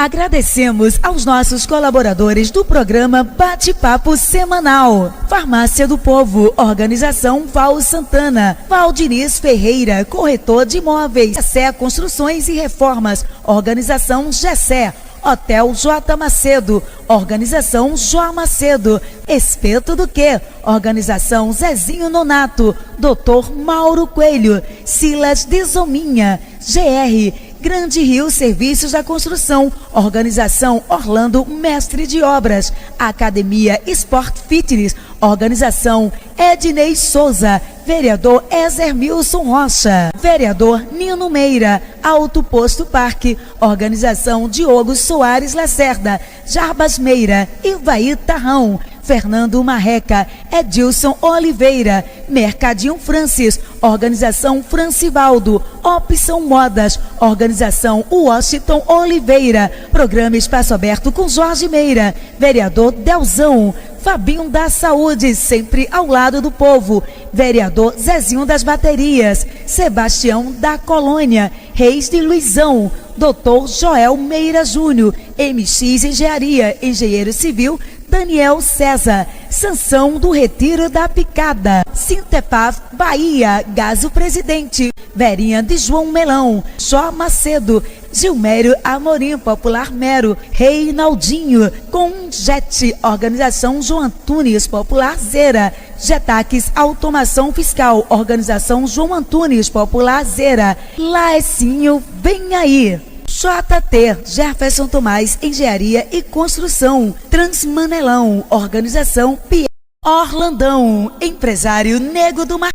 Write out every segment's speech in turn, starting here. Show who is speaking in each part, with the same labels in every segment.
Speaker 1: Agradecemos aos nossos colaboradores do programa Bate-Papo Semanal. Farmácia do Povo, Organização Val Santana. Valdiniz Ferreira, corretor de imóveis. Gessé Construções e Reformas, Organização Gessé. Hotel J. Macedo, Organização João Macedo. Espeto do Quê? Organização Zezinho Nonato. Dr. Mauro Coelho. Silas Desominha. GR Grande Rio Serviços da Construção, Organização Orlando Mestre de Obras, Academia Sport Fitness, Organização Ednei Souza, Vereador Ezermilson Rocha, Vereador Nino Meira, Alto Posto Parque, Organização Diogo Soares Lacerda, Jarbas Meira, Ivaí Tarrão, Fernando Marreca, Edilson Oliveira, Mercadinho Francis, Organização Francivaldo, Opção Modas, Organização Washington Oliveira, Programa Espaço Aberto com Jorge Meira, Vereador Delzão, Fabinho da Saúde, sempre ao lado do povo, Vereador Zezinho das Baterias, Sebastião da Colônia, Reis de Luizão, Dr. Joel Meira Júnior, MX Engenharia, Engenheiro Civil, Daniel César, Sansão do Retiro da Picada, Sintepaf Bahia, Gaso Presidente, Verinha de João Melão, Jó Macedo, Gilmério Amorim, Popular Mero, Reinaldinho, Conjet, Organização João Antunes, Popular Zera, Getaques Automação Fiscal, Organização João Antunes, Popular Zera, Laecinho, vem aí. JT, Jefferson Tomás, Engenharia e Construção, Transmanelão, Organização Pierre Orlandão, Empresário Nego do Mar.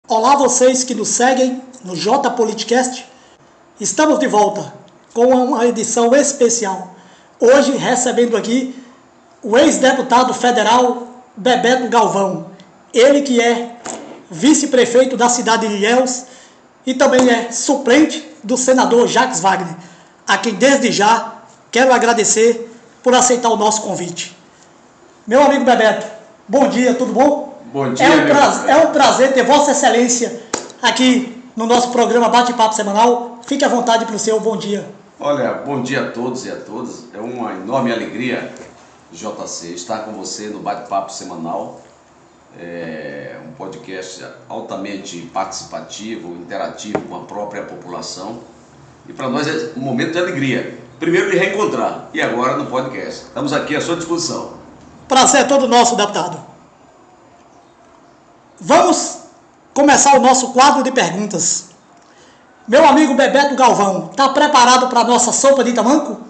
Speaker 2: Olá vocês que nos seguem no J Politicast, estamos de volta com uma edição especial. Hoje recebendo aqui o ex-deputado federal Bebeto Galvão, ele que é vice-prefeito da cidade de Ilhéus, e também é suplente do senador Jacques Wagner, a quem desde já quero agradecer por aceitar o nosso convite. Meu amigo Bebeto, bom dia, tudo bom?
Speaker 3: Bom dia.
Speaker 2: É um prazer ter Vossa Excelência aqui no nosso programa Bate-Papo Semanal. Fique à vontade para o seu bom dia.
Speaker 3: Olha, bom dia a todos e a todas. É uma enorme alegria, JC, estar com você no Bate-Papo Semanal. É um podcast altamente participativo, interativo com a própria população. E para nós é um momento de alegria. Primeiro de reencontrar e agora no podcast. Estamos aqui à sua disposição.
Speaker 2: Prazer é todo nosso, deputado. Vamos começar o nosso quadro de perguntas. Meu amigo Bebeto Galvão, está preparado para a nossa sopa de tamanco?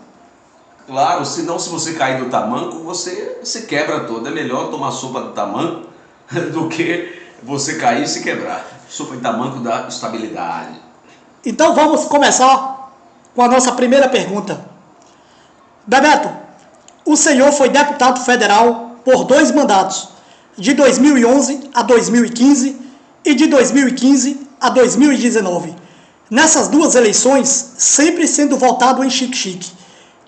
Speaker 3: Claro, senão se você cair do tamanco, você se quebra todo. É melhor tomar sopa de tamanco do que você cair e se quebrar. Sopa de tamanco dá estabilidade.
Speaker 2: Então vamos começar com a nossa primeira pergunta. Bebeto, o senhor foi deputado federal por 2 mandatos, de 2011 a 2015 e de 2015 a 2019. Nessas 2 eleições, sempre sendo votado em Xique-Xique.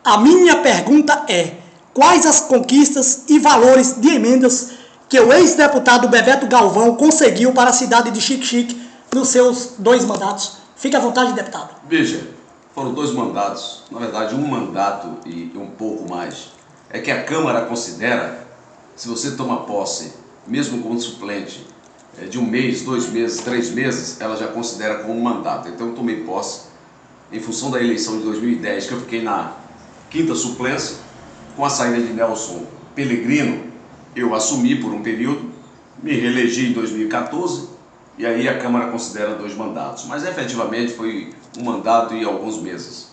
Speaker 2: A minha pergunta é: quais as conquistas e valores de emendas que o ex-deputado Bebeto Galvão conseguiu para a cidade de Xique-Xique nos seus 2 mandatos? Fique à vontade, deputado.
Speaker 3: Veja, foram 2 mandatos, na verdade 1 mandato e um pouco mais. É que a Câmara considera, se você toma posse, mesmo como suplente, de 1 mês, 2 meses, 3 meses, ela já considera como um mandato. Então eu tomei posse em função da eleição de 2010, que eu fiquei na 5ª suplência, com a saída de Nelson Pellegrino. Eu assumi por um período, me reelegi em 2014 e aí a Câmara considera 2 mandatos. Mas efetivamente foi 1 mandato e alguns meses.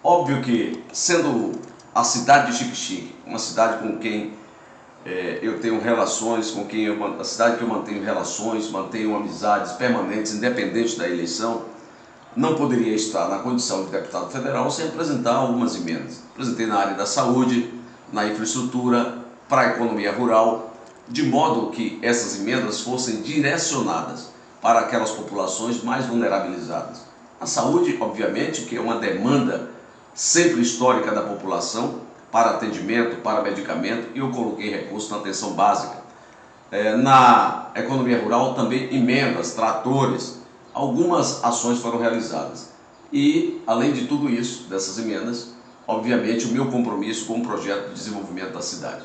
Speaker 3: Óbvio que, sendo a cidade de Xique-Xique, uma cidade com quem eu tenho relações, a cidade que eu mantenho relações, mantenho amizades permanentes, independente da eleição, não poderia estar na condição de deputado federal sem apresentar algumas emendas. Apresentei na área da saúde, na infraestrutura, para a economia rural, de modo que essas emendas fossem direcionadas para aquelas populações mais vulnerabilizadas. A saúde, obviamente, que é uma demanda sempre histórica da população, para atendimento, para medicamento, e eu coloquei recursos na atenção básica. Na economia rural também emendas, tratores, algumas ações foram realizadas. E, além de tudo isso, dessas emendas, obviamente, o meu compromisso com o projeto de desenvolvimento da cidade.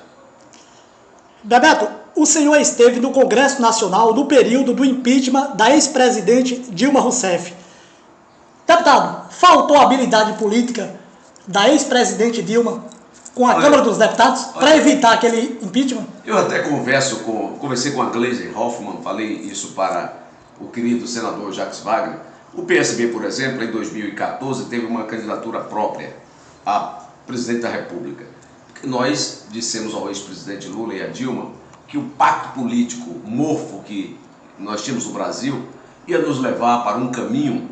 Speaker 2: Bebeto, o senhor esteve no Congresso Nacional no período do impeachment da ex-presidente Dilma Rousseff. Deputado, faltou habilidade política da ex-presidente Dilma com a Câmara dos Deputados para evitar aquele impeachment?
Speaker 3: Eu até conversei com a Gleisi Hoffmann, falei isso para o querido senador Jacques Wagner. O PSB, por exemplo, em 2014 teve uma candidatura própria a presidente da República. Nós dissemos ao ex-presidente Lula e a Dilma que o pacto político morfo que nós tínhamos no Brasil ia nos levar para um caminho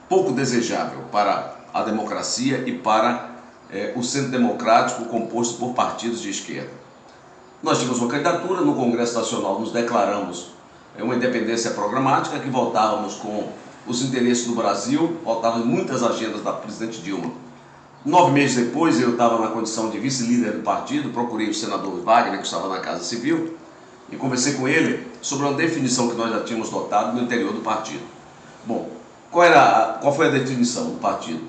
Speaker 3: pouco desejável para a democracia e para o centro democrático composto por partidos de esquerda. Nós tínhamos uma candidatura, no Congresso Nacional nos declaramos uma independência programática, que votávamos com os interesses do Brasil, votávamos em muitas agendas da presidente Dilma. 9 meses depois, eu estava na condição de vice-líder do partido, procurei o senador Wagner, que estava na Casa Civil, e conversei com ele sobre uma definição que nós já tínhamos dotado no interior do partido. Bom, qual foi a definição do partido?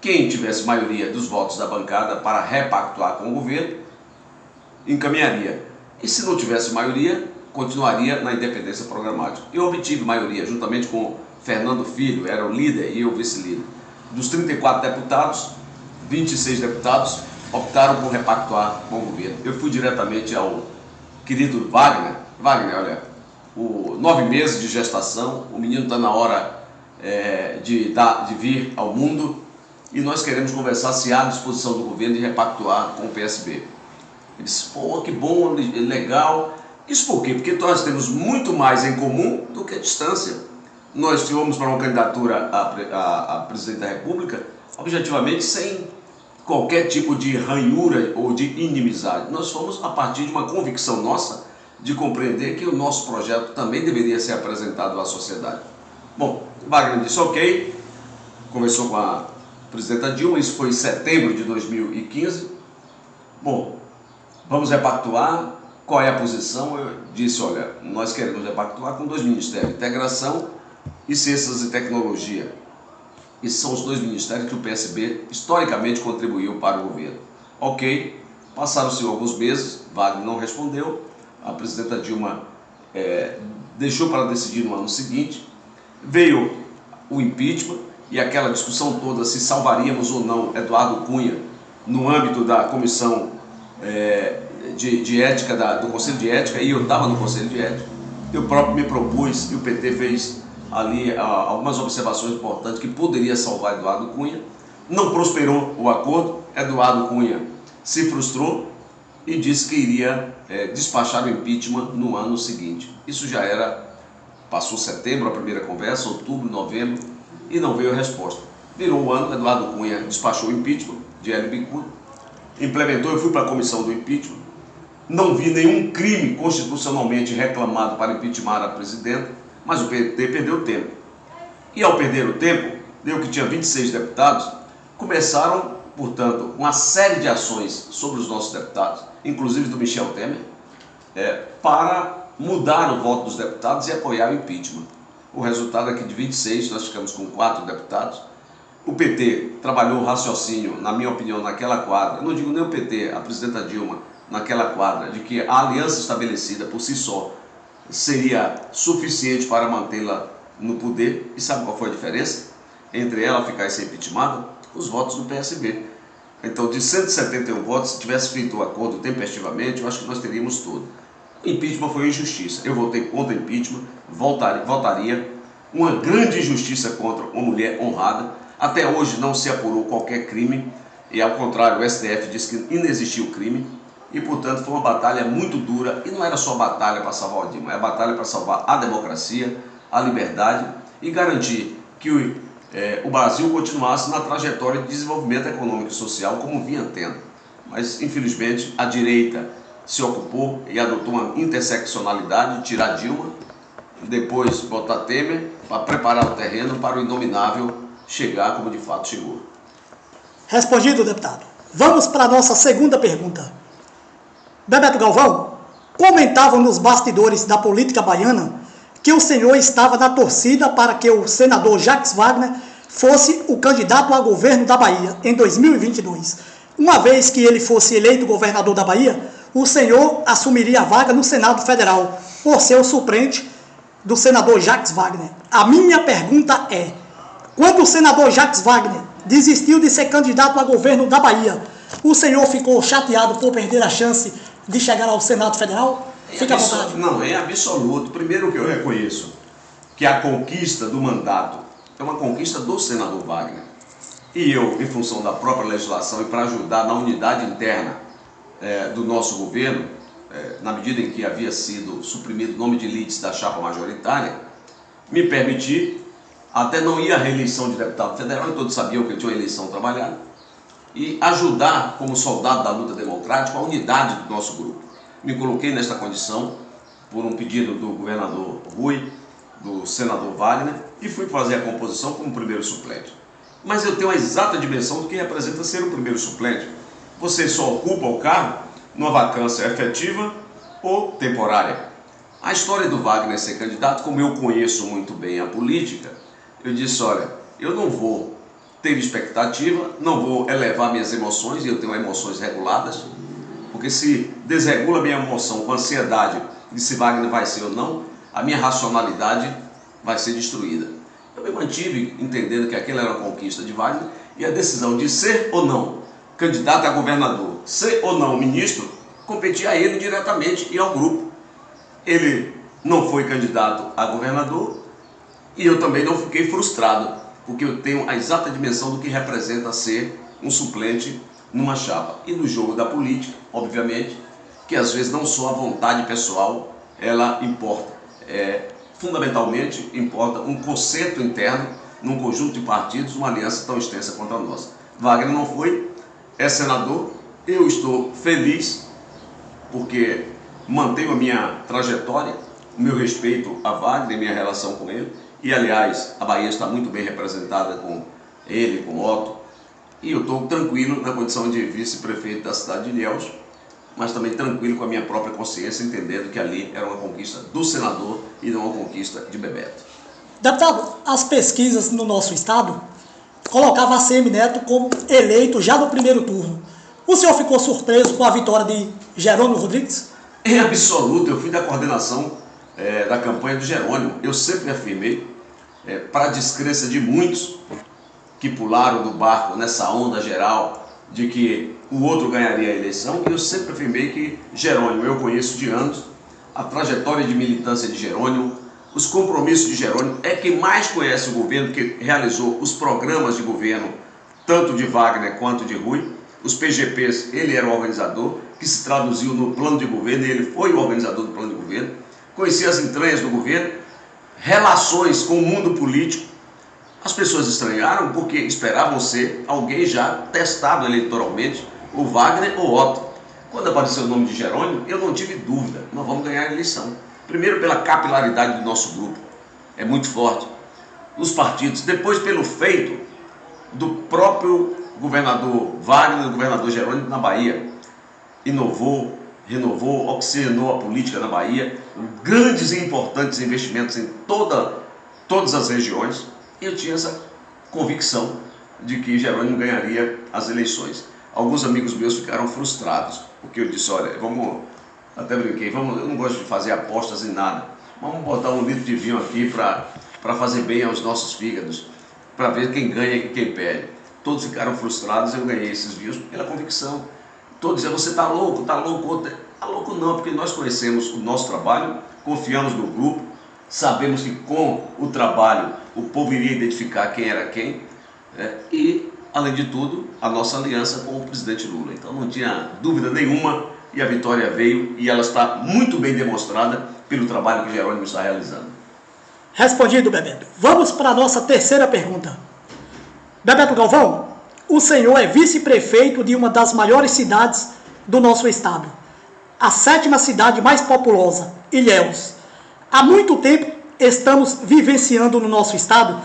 Speaker 3: Quem tivesse maioria dos votos da bancada para repactuar com o governo, encaminharia. E se não tivesse maioria, continuaria na independência programática. Eu obtive maioria, juntamente com Fernando Filho, era o líder e eu vice-líder. Dos 34 deputados, 26 deputados optaram por repactuar com o governo. Eu fui diretamente ao querido Wagner. Wagner, olha, 9 meses de gestação, o menino está na hora de vir ao mundo e nós queremos conversar se há disposição do governo de repactuar com o PSB. Ele disse, pô, que bom, legal. Isso por quê? Porque nós temos muito mais em comum do que a distância. Nós fomos para uma candidatura a presidente da República, objetivamente sem qualquer tipo de ranhura ou de inimizade. Nós fomos a partir de uma convicção nossa de compreender que o nosso projeto também deveria ser apresentado à sociedade. Bom, Wagner disse ok, conversou com a presidenta Dilma, isso foi em setembro de 2015. Bom, vamos repactuar, qual é a posição? Eu disse, olha, nós queremos repactuar com 2 ministérios, Integração e Ciências e Tecnologia. Esses são os 2 ministérios que o PSB historicamente contribuiu para o governo. Ok, passaram-se alguns meses, Wagner não respondeu, a presidenta Dilma deixou para decidir no ano seguinte, veio o impeachment e aquela discussão toda se salvaríamos ou não Eduardo Cunha no âmbito da comissão de ética, do Conselho de Ética, e eu estava no Conselho de Ética, eu próprio me propus e o PT fez ali algumas observações importantes que poderia salvar Eduardo Cunha. Não prosperou o acordo, Eduardo Cunha se frustrou e disse que iria despachar o impeachment no ano seguinte. Isso já passou setembro a primeira conversa, outubro, novembro, e não veio a resposta. Virou o ano, Eduardo Cunha despachou o impeachment de Hélio Bicudo, implementou, eu fui para a comissão do impeachment, não vi nenhum crime constitucionalmente reclamado para impeachment a presidenta, mas o PT perdeu tempo. E ao perder o tempo, deu que tinha 26 deputados, começaram, portanto, uma série de ações sobre os nossos deputados, inclusive do Michel Temer, para mudar o voto dos deputados e apoiar o impeachment. O resultado é que de 26 nós ficamos com 4 deputados. O PT trabalhou o raciocínio, na minha opinião, naquela quadra, eu não digo nem o PT, a presidenta Dilma, naquela quadra, de que a aliança estabelecida por si só seria suficiente para mantê-la no poder. E sabe qual foi a diferença entre ela ficar e ser impeachmentada? Os votos do PSB. Então, de 171 votos, se tivesse feito o acordo tempestivamente, eu acho que nós teríamos tudo. O impeachment foi injustiça. Eu votei contra o impeachment, votaria uma grande injustiça contra uma mulher honrada. Até hoje não se apurou qualquer crime, e ao contrário, o STF disse que inexistiu crime. E, portanto, foi uma batalha muito dura, e não era só batalha para salvar o Dilma, é batalha para salvar a democracia, a liberdade e garantir que o Brasil continuasse na trajetória de desenvolvimento econômico e social como vinha tendo. Mas, infelizmente, a direita se ocupou e adotou uma interseccionalidade, tirar Dilma, depois botar Temer, para preparar o terreno para o inominável chegar como de fato chegou.
Speaker 2: Respondido, deputado. Vamos para a nossa segunda pergunta. Bebeto Galvão, comentavam nos bastidores da política baiana que o senhor estava na torcida para que o senador Jacques Wagner fosse o candidato a governo da Bahia em 2022. Uma vez que ele fosse eleito governador da Bahia, o senhor assumiria a vaga no Senado Federal, por ser o suplente do senador Jacques Wagner. A minha pergunta é, quando o senador Jacques Wagner desistiu de ser candidato a governo da Bahia, o senhor ficou chateado por perder a chance de chegar ao Senado Federal? Fique à vontade.
Speaker 3: Não, em absoluto. Primeiro que eu reconheço que a conquista do mandato é uma conquista do senador Wagner. E eu, em função da própria legislação e para ajudar na unidade interna do nosso governo, na medida em que havia sido suprimido o nome de elites da chapa majoritária, me permiti, até não ir à reeleição de deputado federal, e todos sabiam que eu tinha uma eleição trabalhada, e ajudar, como soldado da luta democrática, a unidade do nosso grupo. Me coloquei nesta condição por um pedido do governador Rui, do senador Wagner, e fui fazer a composição como primeiro suplente. Mas eu tenho a exata dimensão do que representa ser o primeiro suplente. Você só ocupa o cargo numa vacância efetiva ou temporária. A história do Wagner ser candidato, como eu conheço muito bem a política, eu disse, olha, eu não vou ter expectativa, não vou elevar minhas emoções, e eu tenho emoções reguladas, porque se desregula minha emoção com ansiedade de se Wagner vai ser ou não, a minha racionalidade vai ser destruída. Eu me mantive entendendo que aquela era uma conquista de Wagner, e a decisão de ser ou não candidato a governador, ser ou não ministro, competia a ele diretamente e ao grupo. Ele não foi candidato a governador e eu também não fiquei frustrado, porque eu tenho a exata dimensão do que representa ser um suplente numa chapa. E no jogo da política, obviamente, que às vezes não só a vontade pessoal, ela importa. Fundamentalmente, importa um concerto interno num conjunto de partidos, uma aliança tão extensa quanto a nossa. Wagner não foi, é senador, eu estou feliz, porque mantenho a minha trajetória, o meu respeito a Wagner, minha relação com ele, e aliás, a Bahia está muito bem representada com ele, com Otto, e eu estou tranquilo na condição de vice-prefeito da cidade de Ilhéus, mas também tranquilo com a minha própria consciência, entendendo que ali era uma conquista do senador e não uma conquista de Bebeto.
Speaker 2: Deputado, as pesquisas no nosso estado colocavam a ACM Neto como eleito já no primeiro turno. O senhor ficou surpreso com a vitória de Jerônimo Rodrigues?
Speaker 3: Em absoluto, eu fui da coordenação da campanha do Jerônimo. Eu sempre afirmei, para a descrença de muitos que pularam do barco nessa onda geral de que o outro ganharia a eleição, eu sempre afirmei que Jerônimo, eu conheço de anos, a trajetória de militância de Jerônimo, os compromissos de Jerônimo, é quem mais conhece o governo, que realizou os programas de governo, tanto de Wagner quanto de Rui, os PGPs, ele era o organizador, que se traduziu no plano de governo, e ele foi o organizador do plano de governo, conhecia as entranhas do governo, relações com o mundo político. As pessoas estranharam porque esperavam ser alguém já testado eleitoralmente, o Wagner ou Otto. Quando apareceu o nome de Jerônimo, eu não tive dúvida, nós vamos ganhar a eleição. Primeiro pela capilaridade do nosso grupo, é muito forte, os partidos, depois pelo feito do próprio governador Wagner, do governador Jerônimo na Bahia. Inovou, renovou, oxigenou a política na Bahia, grandes e importantes investimentos em todas as regiões, e eu tinha essa convicção de que Jerônimo ganharia as eleições. Alguns amigos meus ficaram frustrados, porque eu disse, olha, até brinquei, eu não gosto de fazer apostas em nada, vamos botar um litro de vinho aqui para fazer bem aos nossos fígados, para ver quem ganha e quem perde. Todos ficaram frustrados, eu ganhei esses vinhos pela convicção. Todos diziam, você está louco, está louco. Está louco não, porque nós conhecemos o nosso trabalho, confiamos no grupo, sabemos que com o trabalho o povo iria identificar quem era quem, e, além de tudo, a nossa aliança com o presidente Lula. Então não tinha dúvida nenhuma, e a vitória veio, e ela está muito bem demonstrada pelo trabalho que Jerônimo está realizando.
Speaker 2: Respondido, Bebeto. Vamos para a nossa terceira pergunta. Bebeto Galvão, o senhor é vice-prefeito de uma das maiores cidades do nosso estado, a 7ª cidade mais populosa, Ilhéus. Há muito tempo estamos vivenciando no nosso estado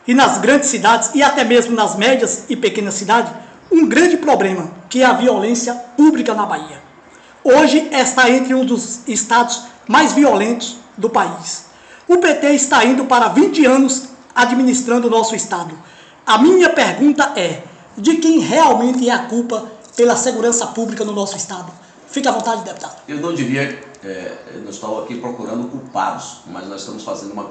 Speaker 2: e nas grandes cidades e até mesmo nas médias e pequenas cidades um grande problema, que é a violência pública na Bahia. Hoje está entre um dos estados mais violentos do país. O PT está indo para 20 anos administrando o nosso estado. A minha pergunta é, de quem realmente é a culpa pela segurança pública no nosso Estado? Fique à vontade, deputado.
Speaker 3: Eu não diria, eu não estou aqui procurando culpados, mas nós estamos fazendo uma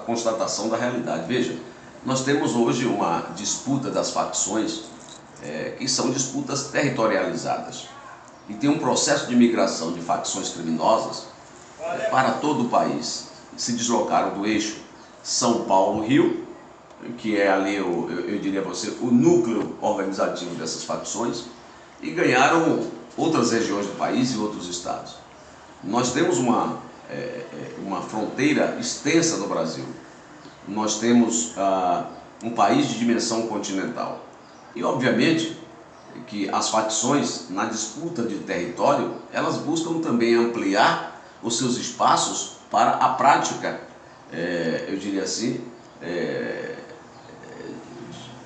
Speaker 3: constatação da realidade. Veja, nós temos hoje uma disputa das facções, que são disputas territorializadas. E tem um processo de migração de facções criminosas para todo o país. Se deslocaram do eixo São Paulo-Rio, que é ali, eu diria a você, o núcleo organizativo dessas facções, e ganharam outras regiões do país e outros estados. Nós temos uma fronteira extensa no Brasil. Nós temos um país de dimensão continental. E, obviamente, que as facções, na disputa de território, elas buscam também ampliar os seus espaços para a prática, eu diria assim,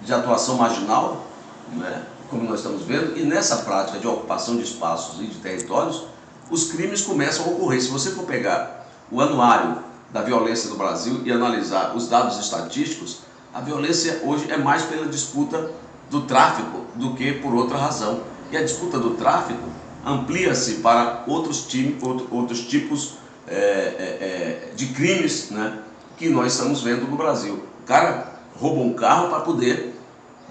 Speaker 3: de atuação marginal, né, como nós estamos vendo, e nessa prática de ocupação de espaços e de territórios, os crimes começam a ocorrer. Se você for pegar o anuário da violência no Brasil e analisar os dados estatísticos, a violência hoje é mais pela disputa do tráfico do que por outra razão. E a disputa do tráfico amplia-se para outros tipos de crimes, né, que nós estamos vendo no Brasil. O cara rouba um carro para poder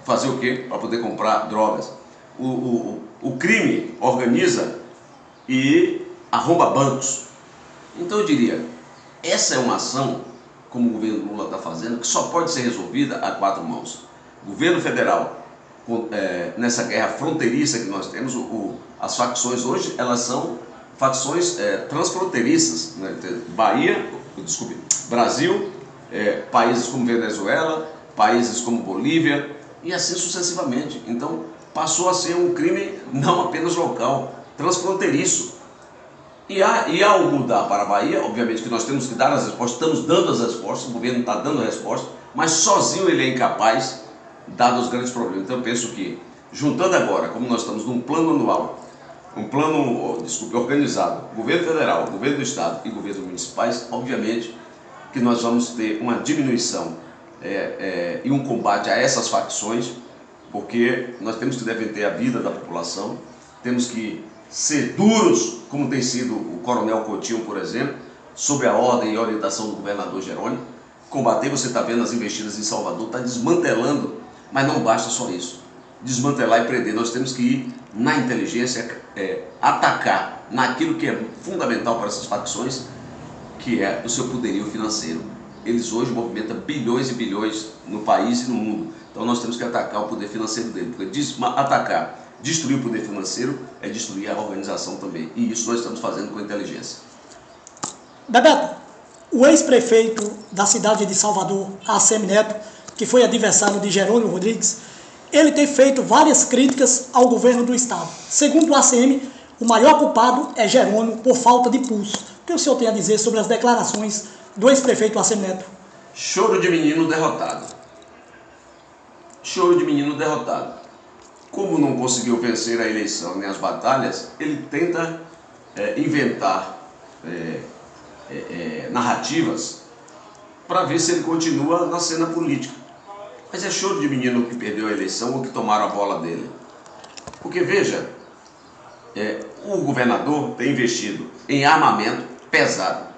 Speaker 3: fazer o quê? Para poder comprar drogas. O crime organiza e arromba bancos. Então eu diria, essa é uma ação, como o governo Lula está fazendo, que só pode ser resolvida a quatro mãos. O governo federal, nessa guerra fronteiriça que nós temos, as facções hoje, elas são facções transfronteiriças, né? Brasil, países como Venezuela, países como Bolívia, e assim sucessivamente. Então, passou a ser um crime não apenas local, transfronteiriço. E ao mudar para a Bahia, obviamente que nós temos que dar as respostas, estamos dando as respostas, o governo está dando a resposta, mas sozinho ele é incapaz, dado os grandes problemas. Então, eu penso que, juntando agora, como nós estamos num plano anual, organizado, governo federal, governo do estado e governos municipais, obviamente que nós vamos ter uma diminuição e um combate a essas facções, porque nós temos que defender a vida da população, temos que ser duros, como tem sido o coronel Coutinho, por exemplo, sob a ordem e orientação do governador Jerônimo. Combater, você está vendo as investidas em Salvador, está desmantelando, mas não basta só isso. Desmantelar e prender, nós temos que ir na inteligência, atacar naquilo que é fundamental para essas facções, que é o seu poderio financeiro. Eles hoje movimentam bilhões e bilhões no país e no mundo. Então nós temos que atacar o poder financeiro dele, porque destruir o poder financeiro é destruir a organização também. E isso nós estamos fazendo com inteligência.
Speaker 2: Bebeto, o ex-prefeito da cidade de Salvador, ACM Neto, que foi adversário de Jerônimo Rodrigues, ele tem feito várias críticas ao governo do estado. Segundo o ACM, o maior culpado é Jerônimo por falta de pulso. O que o senhor tem a dizer sobre as declarações do ex-prefeito ACM Neto?
Speaker 3: Choro de menino derrotado. Choro de menino derrotado. Como não conseguiu vencer a eleição nem as batalhas, ele tenta inventar narrativas para ver se ele continua na cena política. Mas é choro de menino que perdeu a eleição ou que tomaram a bola dele. Porque, veja, o governador tem investido em armamento pesado,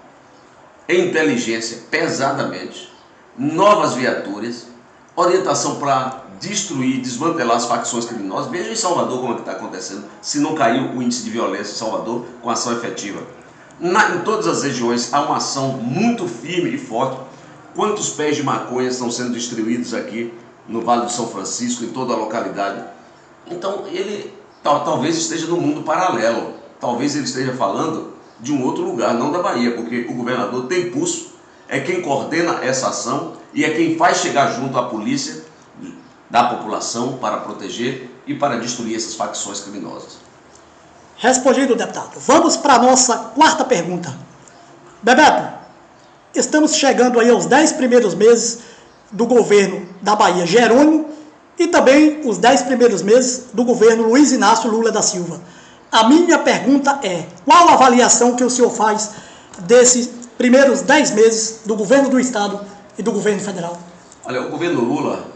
Speaker 3: em inteligência pesadamente, novas viaturas, orientação para destruir, desmantelar as facções criminosas. Veja em Salvador como é que está acontecendo, se não caiu o índice de violência em Salvador com ação efetiva. Em todas as regiões há uma ação muito firme e forte. Quantos pés de maconha estão sendo distribuídos aqui no Vale do São Francisco, em toda a localidade? Então ele talvez esteja no mundo paralelo, talvez ele esteja falando de um outro lugar, não da Bahia, porque o governador tem pulso, é quem coordena essa ação e é quem faz chegar junto à polícia da população para proteger e para destruir essas facções criminosas.
Speaker 2: Respondido, deputado. Vamos para a nossa quarta pergunta. Bebeto, estamos chegando aí aos 10 primeiros meses do governo da Bahia, Jerônimo, e também os 10 primeiros meses do governo Luiz Inácio Lula da Silva. A minha pergunta é, qual a avaliação que o senhor faz desses primeiros 10 meses do governo do estado e do governo federal?
Speaker 3: Olha, o governo Lula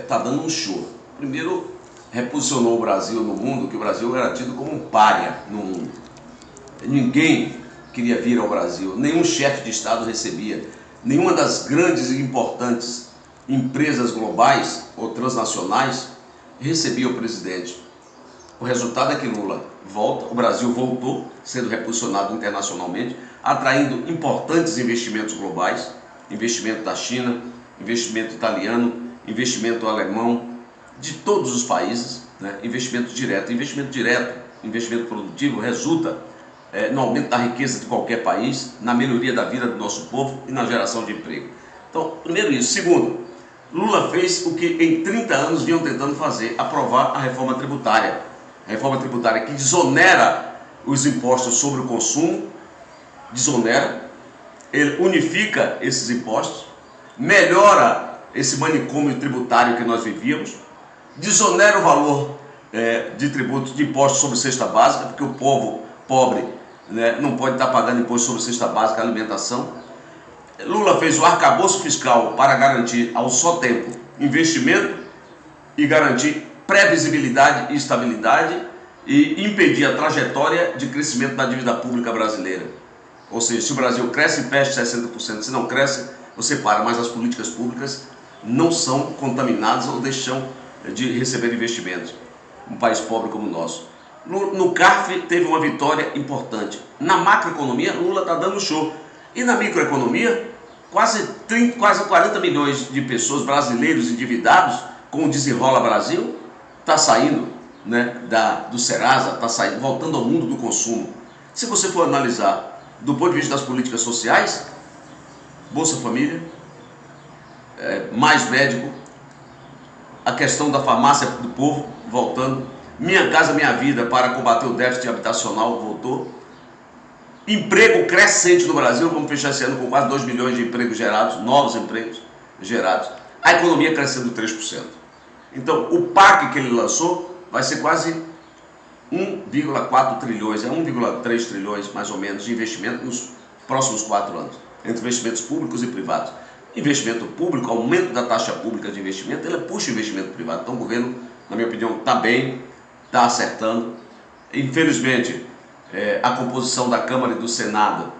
Speaker 3: está dando um show. Primeiro, reposicionou o Brasil no mundo, que o Brasil era tido como um pária no mundo. Ninguém queria vir ao Brasil, nenhum chefe de Estado recebia, nenhuma das grandes e importantes empresas globais ou transnacionais recebia o presidente. O resultado é que Lula volta, o Brasil voltou, sendo reposicionado internacionalmente, atraindo importantes investimentos globais, investimento da China, investimento italiano, investimento alemão, de todos os países, né? Investimento direto, investimento produtivo resulta no aumento da riqueza de qualquer país, na melhoria da vida do nosso povo e na geração de emprego. Então, primeiro isso. Segundo, Lula fez o que em 30 anos vinham tentando fazer, aprovar a reforma tributária. A reforma tributária que desonera os impostos sobre o consumo, ele unifica esses impostos, melhora esse manicômio tributário que nós vivíamos, desonera o valor de tributos, de impostos sobre cesta básica, porque o povo pobre, né, não pode estar pagando imposto sobre cesta básica, alimentação. Lula fez o arcabouço fiscal para garantir ao só tempo investimento e garantir previsibilidade e estabilidade e impedir a trajetória de crescimento da dívida pública brasileira. Ou seja, se o Brasil cresce, investe 60%, se não cresce, você para, mas as políticas públicas não são contaminadas ou deixam de receber investimentos. Um país pobre como o nosso. No CARF teve uma vitória importante. Na macroeconomia, Lula está dando show. E na microeconomia, quase 40 milhões de pessoas, brasileiros endividados, com o Desenrola Brasil, está saindo, né, do Serasa, está saindo, voltando ao mundo do consumo. Se você for analisar do ponto de vista das políticas sociais, Bolsa Família, mais médico, a questão da farmácia do povo voltando, Minha Casa Minha Vida para combater o déficit habitacional voltou, emprego crescente no Brasil, vamos fechar esse ano com quase 2 milhões de empregos gerados, novos empregos gerados, a economia crescendo 3%. Então o PAC que ele lançou vai ser quase 1,4 trilhões, 1,3 trilhões mais ou menos de investimento nos próximos 4 anos, entre investimentos públicos e privados. Investimento público, aumento da taxa pública de investimento, ele puxa o investimento privado. Então o governo, na minha opinião, está bem, está acertando. Infelizmente, a composição da Câmara e do Senado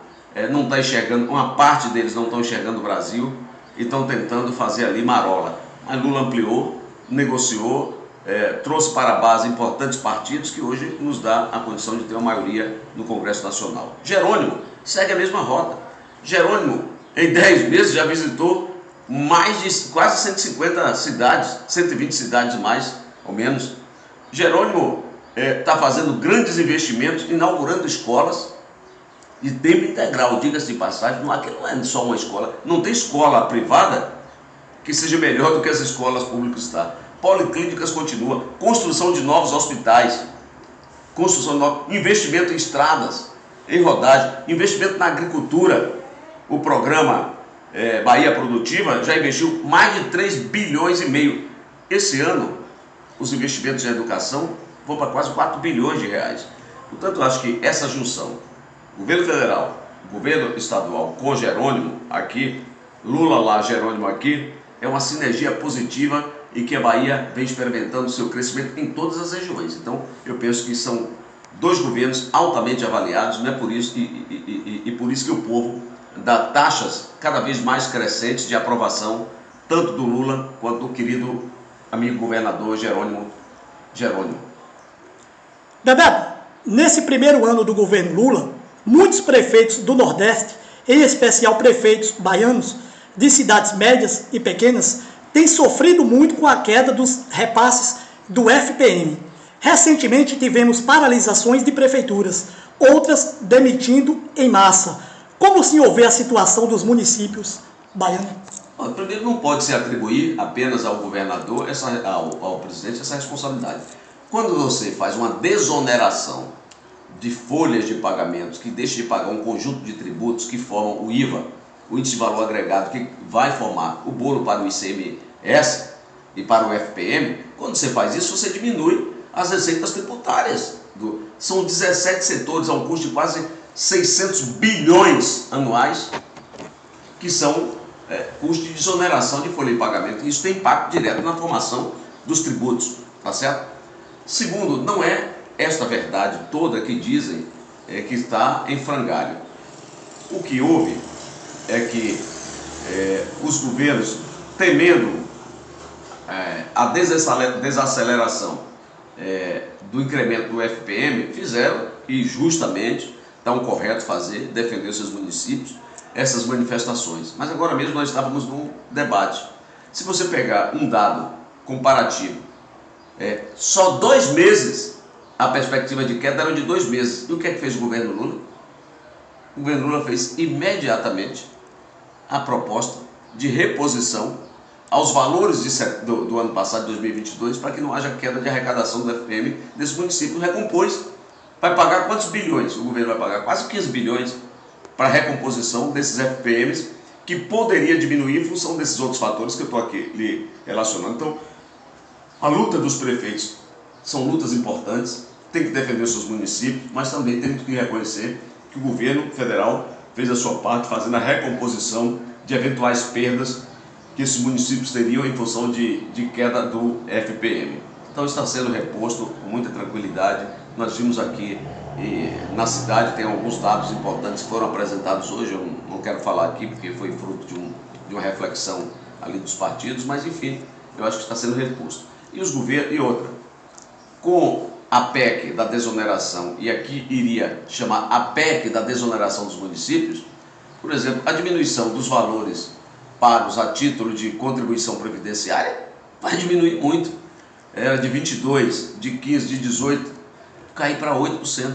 Speaker 3: não está enxergando, uma parte deles não estão enxergando o Brasil e estão tentando fazer ali marola. Mas Lula ampliou, negociou, trouxe para a base importantes partidos que hoje nos dá a condição de ter uma maioria no Congresso Nacional. Jerônimo segue a mesma rota. Jerônimo, em 10 meses, já visitou mais de quase 150 cidades, 120 cidades mais ou menos. Jerônimo está fazendo grandes investimentos, inaugurando escolas de tempo integral, diga-se de passagem. Aqui não é só uma escola, não tem escola privada que seja melhor do que as escolas públicas estão. Policlínicas continua, construção de novos hospitais, construção de novos, investimento em estradas, em rodagem, investimento na agricultura. O programa Bahia Produtiva já investiu mais de 3 bilhões e meio. Esse ano, os investimentos em educação vão para quase 4 bilhões de reais. Portanto, eu acho que essa junção, governo federal, governo estadual com Jerônimo aqui, Lula lá, Jerônimo aqui, é uma sinergia positiva e que a Bahia vem experimentando seu crescimento em todas as regiões. Então, eu penso que são 2 governos altamente avaliados, não é por isso, e por isso que o povo dá taxas cada vez mais crescentes de aprovação, tanto do Lula quanto do querido amigo governador Jerônimo.
Speaker 2: Bebeto, nesse primeiro ano do governo Lula, muitos prefeitos do Nordeste, em especial prefeitos baianos de cidades médias e pequenas, têm sofrido muito com a queda dos repasses do FPM. Recentemente tivemos paralisações de prefeituras, outras demitindo em massa. Como o senhor vê a situação dos municípios baianos?
Speaker 3: Primeiro, não pode se atribuir apenas ao governador, ao presidente, essa responsabilidade. Quando você faz uma desoneração de folhas de pagamentos, que deixa de pagar um conjunto de tributos que formam o IVA, o índice de valor agregado, que vai formar o bolo para o ICMS e para o FPM, quando você faz isso, você diminui as receitas tributárias. São 17 setores, a um custo de quase 600 bilhões anuais, que são custo de desoneração de folha de pagamento. Isso tem impacto direto na formação dos tributos, tá certo? Segundo, não é esta verdade toda que dizem que está em frangalho. O que houve é que os governos, temendo a desaceleração do incremento do FPM, fizeram, e justamente estão correto fazer, defender os seus municípios, essas manifestações. Mas agora mesmo nós estávamos num debate. Se você pegar um dado comparativo, só 2 meses, a perspectiva de queda era de 2 meses. E o que é que fez o governo Lula? O governo Lula fez imediatamente a proposta de reposição aos valores do ano passado, de 2022, para que não haja queda de arrecadação do FPM desse município. Recompôs. Vai pagar quantos bilhões? O governo vai pagar quase 15 bilhões para a recomposição desses FPMs, que poderia diminuir em função desses outros fatores que eu estou aqui lhe relacionando. Então, a luta dos prefeitos são lutas importantes, tem que defender os seus municípios, mas também tem que reconhecer que o governo federal fez a sua parte, fazendo a recomposição de eventuais perdas que esses municípios teriam em função de queda do FPM. Então está sendo reposto com muita tranquilidade. Nós vimos aqui na cidade, tem alguns dados importantes que foram apresentados hoje, eu não quero falar aqui porque foi fruto de uma reflexão ali dos partidos, mas enfim, eu acho que está sendo reposto. E os governos, e outra, com a PEC da desoneração, e aqui iria chamar a PEC da desoneração dos municípios, por exemplo, a diminuição dos valores pagos a título de contribuição previdenciária vai diminuir muito. Era de 22, de 15, de 18, cair para 8%,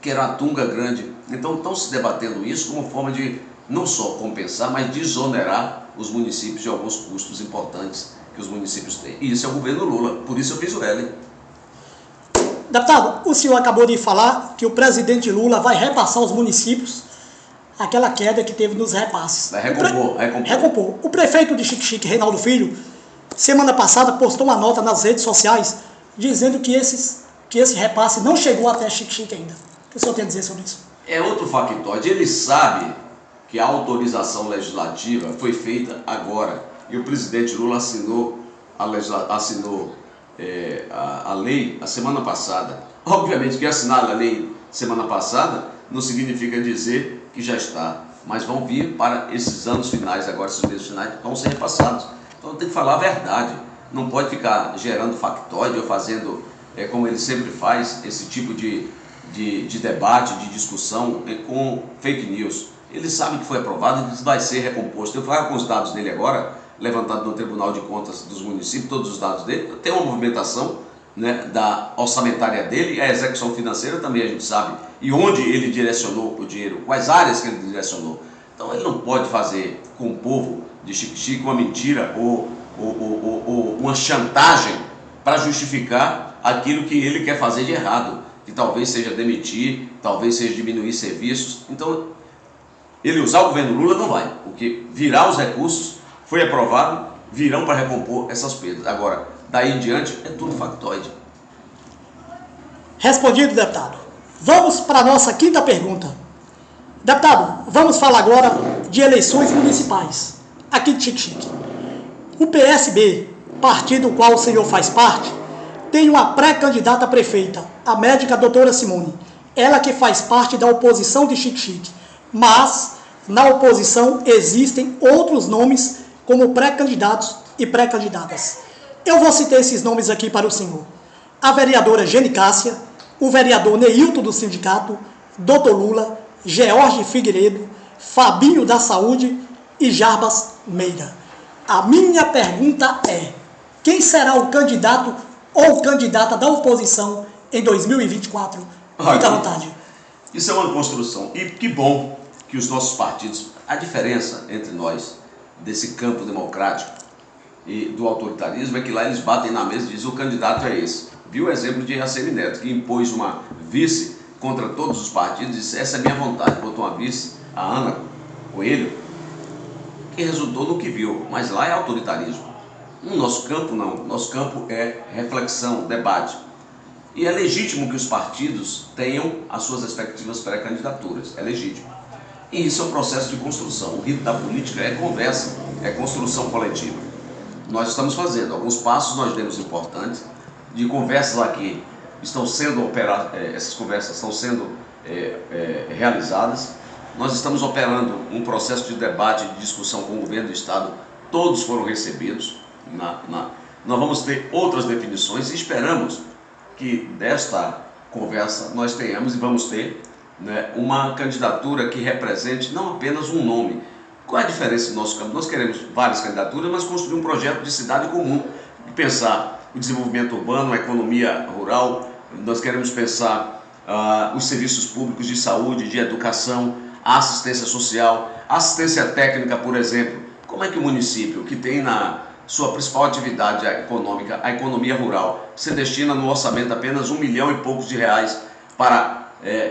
Speaker 3: que era uma tunga grande. Então estão se debatendo isso como forma de não só compensar, mas desonerar os municípios de alguns custos importantes que os municípios têm. E isso é o governo Lula, por isso eu fiz o L.
Speaker 2: Deputado, o senhor acabou de falar que o presidente Lula vai repassar aos municípios aquela queda que teve nos repasses.
Speaker 3: Vai recompor.
Speaker 2: O prefeito de Xique-Xique, Reinaldo Filho, semana passada postou uma nota nas redes sociais dizendo que esse repasse não chegou até Xique-Xique ainda. O que o senhor tem a dizer sobre isso?
Speaker 3: É outro factoide. Ele sabe que a autorização legislativa foi feita agora e o presidente Lula assinou a lei a semana passada. Obviamente que assinar a lei semana passada não significa dizer que já está, mas vão vir para esses anos finais, agora esses meses finais vão ser repassados. Então tem que falar a verdade, não pode ficar gerando factoide ou fazendo, como ele sempre faz, esse tipo de debate, de discussão com fake news. Ele sabe que foi aprovado e vai ser recomposto. Eu falo com os dados dele agora, levantado no Tribunal de Contas dos municípios, todos os dados dele, tem uma movimentação, né, da orçamentária dele, e a execução financeira também a gente sabe, e onde ele direcionou o dinheiro, quais áreas que ele direcionou. Então ele não pode fazer com o povo de Xique-Xique uma mentira ou uma chantagem para justificar aquilo que ele quer fazer de errado, que talvez seja demitir, talvez seja diminuir serviços. Então ele usar o governo Lula não vai, porque virá os recursos, foi aprovado, virão para recompor essas perdas. Agora, daí em diante, é tudo factoide.
Speaker 2: Respondido, deputado. Vamos para a nossa quinta pergunta. Deputado, vamos falar agora de eleições municipais, aqui de Xique-Xique. O PSB, partido do qual o senhor faz parte, tem uma pré-candidata a prefeita, a médica doutora Simone. Ela que faz parte da oposição de Xique-Xique. Mas, na oposição, existem outros nomes como pré-candidatos e pré-candidatas. Eu vou citar esses nomes aqui para o senhor. A vereadora Gene Cássia, o vereador Neilton do sindicato, Dr. Lula, George Figueiredo, Fabinho da Saúde e Jarbas Meira. A minha pergunta é: quem será o candidato ou candidata da oposição em 2024? Fica à vontade.
Speaker 3: Isso é uma construção. E que bom que os nossos partidos, a diferença entre nós, desse campo democrático e do autoritarismo, é que lá eles batem na mesa e dizem: o candidato é esse. Viu o exemplo de Iracema Neto, que impôs uma vice contra todos os partidos, e disse: essa é minha vontade. Botou uma vice, a Ana Coelho, que resultou no que viu, mas lá é autoritarismo. No nosso campo não, nosso campo é reflexão, debate. E é legítimo que os partidos tenham as suas respectivas pré-candidaturas, é legítimo. E isso é um processo de construção. O rito da política é conversa, é construção coletiva. Nós estamos fazendo alguns passos, nós demos importantes, de conversas aqui estão sendo operadas, essas conversas estão sendo realizadas. Nós estamos operando um processo de debate, de discussão com o governo do Estado, todos foram recebidos. Nós vamos ter outras definições e esperamos que desta conversa nós tenhamos e vamos ter, né, uma candidatura que represente não apenas um nome. Qual é a diferença do nosso campo? Nós queremos várias candidaturas, mas construir um projeto de cidade comum, de pensar o desenvolvimento urbano, a economia rural. Nós queremos pensar os serviços públicos de saúde, de educação, a assistência social, a assistência técnica, por exemplo. Como é que o município, que tem na sua principal atividade econômica, a economia rural, se destina no orçamento apenas 1 milhão e poucos de reais para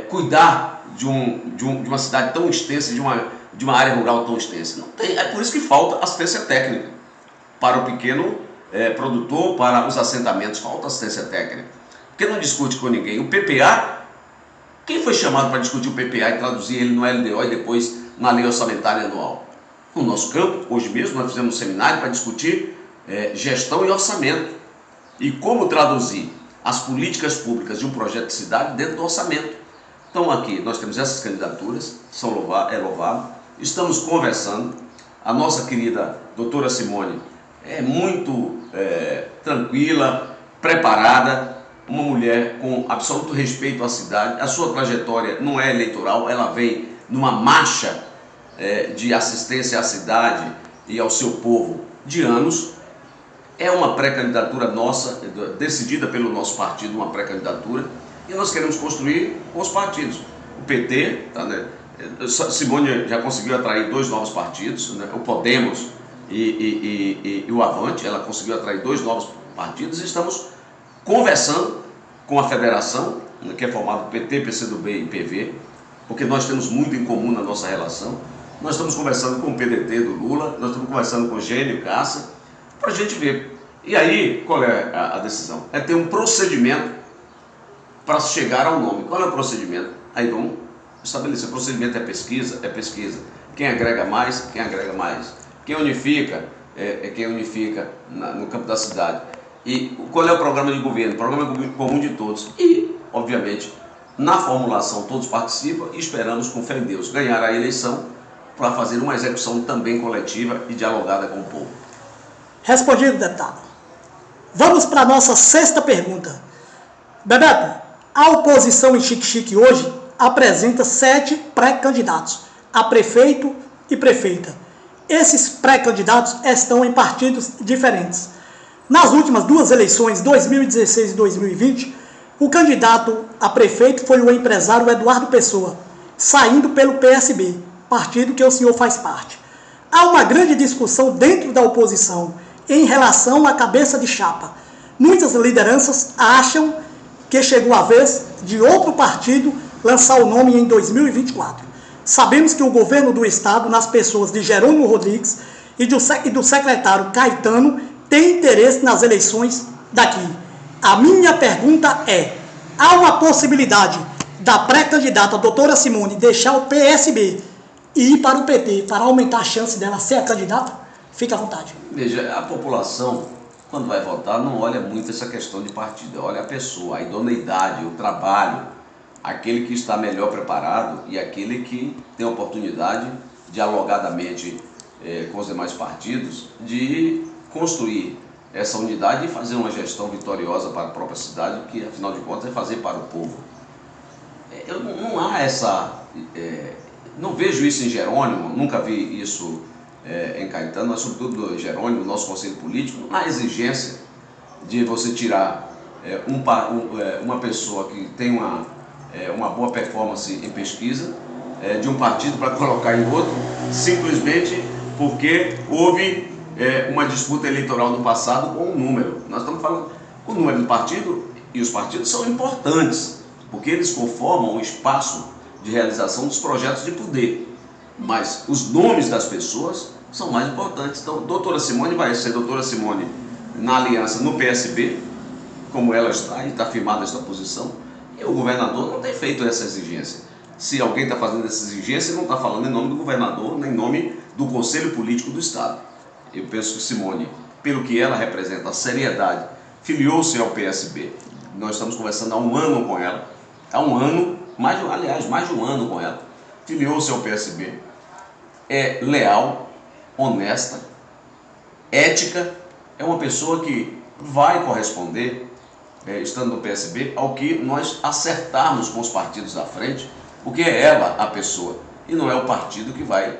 Speaker 3: cuidar de uma cidade tão extensa, de uma área rural tão extensa? Não tem. É por isso que falta assistência técnica para o pequeno produtor, para os assentamentos, falta assistência técnica. Porque não discute com ninguém. O PPA, quem foi chamado para discutir o PPA e traduzir ele no LDO e depois na Lei Orçamentária Anual? No nosso campo, hoje mesmo, nós fizemos um seminário para discutir gestão e orçamento e como traduzir as políticas públicas de um projeto de cidade dentro do orçamento. Então aqui nós temos essas candidaturas, é louvável, estamos conversando. A nossa querida doutora Simone é muito tranquila, preparada, uma mulher com absoluto respeito à cidade. A sua trajetória não é eleitoral, ela vem numa marcha de assistência à cidade e ao seu povo de anos. É uma pré-candidatura nossa, decidida pelo nosso partido, uma pré-candidatura, e nós queremos construir com os partidos. O PT, Simone já conseguiu atrair 2 novos partidos, né? O Podemos e o Avante, ela conseguiu atrair 2 novos partidos, e estamos conversando com a federação, que é formada por PT, PCdoB e PV, porque nós temos muito em comum na nossa relação. Nós estamos conversando com o PDT do Lula, nós estamos conversando com o Gênio Cássia, para a gente ver. E aí, qual é a decisão? É ter um procedimento para chegar ao nome. Qual é o procedimento? Aí vamos estabelecer. O procedimento é pesquisa, Quem agrega mais, quem agrega mais. Quem unifica, quem unifica no campo da cidade. E qual é o programa de governo? O programa comum de todos. E, obviamente, na formulação todos participam e esperamos, com fé em Deus, ganhar a eleição para fazer uma execução também coletiva e dialogada com o povo.
Speaker 2: Respondido, deputado. Vamos para a nossa 6ª pergunta. Bebeto, a oposição em Xique-Xique hoje apresenta 7 pré-candidatos a prefeito e prefeita. Esses pré-candidatos estão em partidos diferentes. Nas últimas 2 eleições, 2016 e 2020, o candidato a prefeito foi o empresário Eduardo Pessoa, saindo pelo PSB, partido que o senhor faz parte. Há uma grande discussão dentro da oposição em relação à cabeça de chapa. Muitas lideranças acham que chegou a vez de outro partido lançar o nome em 2024. Sabemos que o governo do estado, nas pessoas de Jerônimo Rodrigues e do secretário Caetano, tem interesse nas eleições daqui. A minha pergunta é: há uma possibilidade da pré-candidata a doutora Simone deixar o PSB e ir para o PT para aumentar a chance dela ser a candidata? Fique à vontade.
Speaker 3: Veja, a população, quando vai votar, não olha muito essa questão de partido, olha a pessoa, a idoneidade, o trabalho, aquele que está melhor preparado e aquele que tem a oportunidade, dialogadamente com os demais partidos, de construir essa unidade e fazer uma gestão vitoriosa para a própria cidade, que afinal de contas é fazer para o povo. Não há essa... não vejo isso em Jerônimo, nunca vi isso em Caetano, mas sobretudo no Jerônimo, no nosso conselho político. Não há exigência de você tirar uma pessoa que tem uma boa performance em pesquisa de um partido para colocar em outro, simplesmente porque houve uma disputa eleitoral no passado com um número. Nós estamos falando com o número do partido, e os partidos são importantes, porque eles conformam o espaço de realização dos projetos de poder. Mas os nomes das pessoas são mais importantes. Então, doutora Simone vai ser doutora Simone na aliança no PSB, como ela está, e está firmada essa posição, e o governador não tem feito essa exigência. Se alguém está fazendo essa exigência, não está falando em nome do governador, nem em nome do Conselho Político do Estado. Eu penso que Simone, pelo que ela representa, a seriedade, filiou-se ao PSB. Nós estamos conversando há um ano com ela, há um ano, mais de um ano com ela. Filiou-se ao PSB, é leal, honesta, ética, é uma pessoa que vai corresponder, estando no PSB, ao que nós acertarmos com os partidos da frente, porque é ela a pessoa, e não é o partido que vai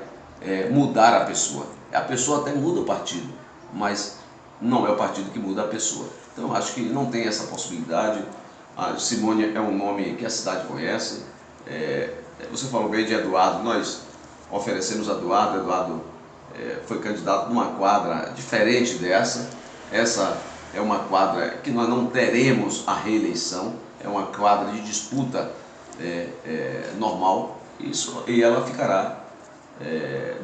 Speaker 3: mudar a pessoa. A pessoa até muda o partido, mas não é o partido que muda a pessoa. Então eu acho que não tem essa possibilidade. A Simone é um nome que a cidade conhece. Você falou bem de Eduardo, nós oferecemos a Eduardo. Eduardo foi candidato numa quadra diferente dessa. Essa é uma quadra que nós não teremos a reeleição, é uma quadra de disputa normal, e ela ficará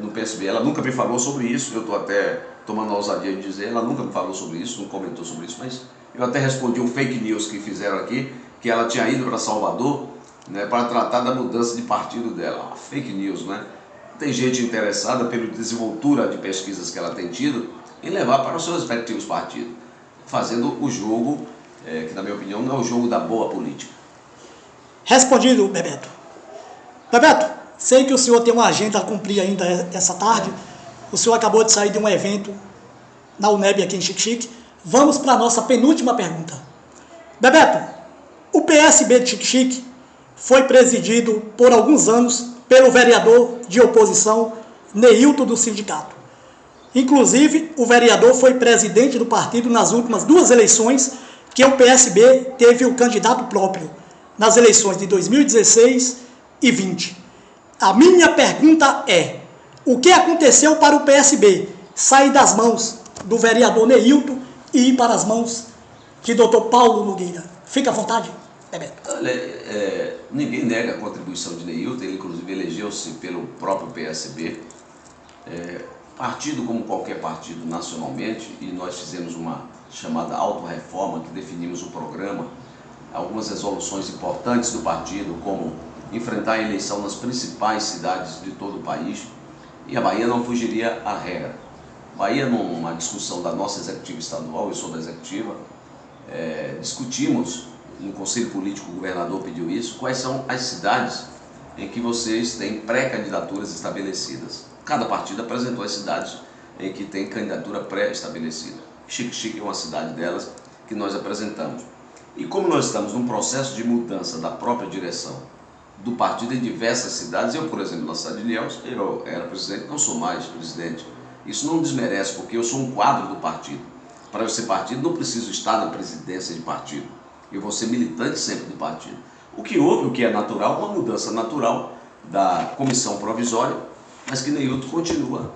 Speaker 3: no PSB. Ela nunca me falou sobre isso, eu estou até tomando a ousadia de dizer, ela nunca me falou sobre isso, não comentou sobre isso, mas eu até respondi um fake news que fizeram aqui, que ela tinha ido para Salvador, né, para tratar da mudança de partido dela. Uma fake news, né? Tem gente interessada pela desenvoltura de pesquisas que ela tem tido em levar para os seus respectivos partidos, fazendo o jogo, que na minha opinião não é o jogo da boa política.
Speaker 2: Respondido, Bebeto. Bebeto, sei que o senhor tem uma agenda a cumprir ainda essa tarde. O senhor acabou de sair de um evento na UNEB aqui em Xique-Xique. Vamos para a nossa penúltima pergunta. Bebeto, o PSB de Xique-Xique foi presidido por alguns anos pelo vereador de oposição Neilton do sindicato. Inclusive, o vereador foi presidente do partido nas últimas 2 eleições que o PSB teve o candidato próprio, nas eleições de 2016 e 20. A minha pergunta é: o que aconteceu para o PSB sair das mãos do vereador Neilton e ir para as mãos de Dr. Paulo Nogueira? Fica à vontade, Bebeto.
Speaker 3: Olha, ninguém nega a contribuição de Neilton, ele inclusive elegeu-se pelo próprio PSB. Partido como qualquer partido nacionalmente, e nós fizemos uma chamada autorreforma, que definimos o programa, algumas resoluções importantes do partido, como enfrentar a eleição nas principais cidades de todo o país, e a Bahia não fugiria à regra. Bahia, numa discussão da nossa executiva estadual, eu sou da executiva, discutimos no Conselho Político, o governador pediu isso, quais são as cidades em que vocês têm pré-candidaturas estabelecidas. Cada partido apresentou as cidades em que tem candidatura pré-estabelecida. Xique-Xique é uma cidade delas que nós apresentamos. E como nós estamos num processo de mudança da própria direção do partido em diversas cidades, eu, por exemplo, na cidade de Ilhéus, eu era presidente, não sou mais presidente. Isso não desmerece, porque eu sou um quadro do partido. Para eu ser partido, não preciso estar na presidência de partido. Eu vou ser militante sempre do partido. O que houve, o que é natural, uma mudança natural da comissão provisória, mas que Neilton continua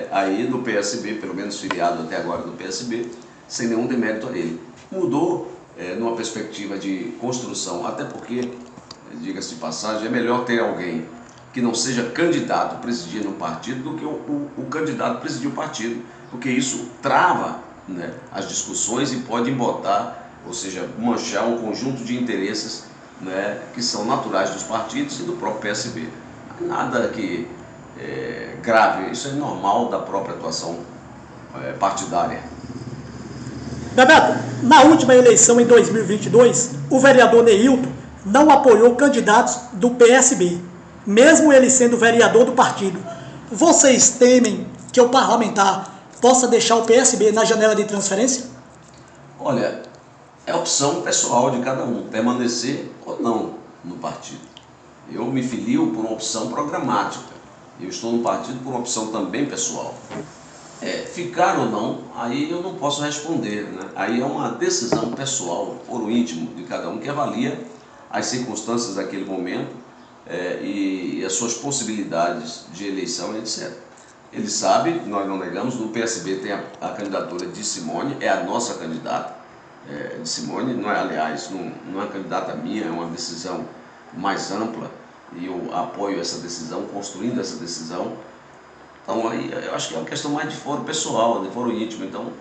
Speaker 3: aí no PSB, pelo menos filiado até agora no PSB, sem nenhum demérito a ele. Mudou numa perspectiva de construção, até porque, diga-se de passagem, é melhor ter alguém que não seja candidato a presidir um partido do que o candidato a presidir o partido, porque isso trava, né, as discussões e pode embotar, ou seja, manchar um conjunto de interesses, né, que são naturais dos partidos e do próprio PSB. Nada que grave, isso é normal da própria atuação partidária.
Speaker 2: Bebeto, na última eleição em 2022, o vereador Neilton não apoiou candidatos do PSB, mesmo ele sendo vereador do partido. Vocês temem que o parlamentar possa deixar o PSB na janela de transferência?
Speaker 3: Olha, é opção pessoal de cada um, permanecer ou não no partido. Eu me filio por uma opção programática. Eu estou no partido por uma opção também pessoal. Ficar ou não, aí eu não posso responder, né? Aí é uma decisão pessoal, foro íntimo de cada um, que avalia as circunstâncias daquele momento e as suas possibilidades de eleição, etc. Ele sabe, nós não negamos, no PSB tem a candidatura de Simone, é a nossa candidata, de Simone, não é, aliás, não é candidata minha, é uma decisão mais ampla, e eu apoio essa decisão, construindo essa decisão. Então, aí, eu acho que é uma questão mais de foro pessoal, de foro íntimo. Então,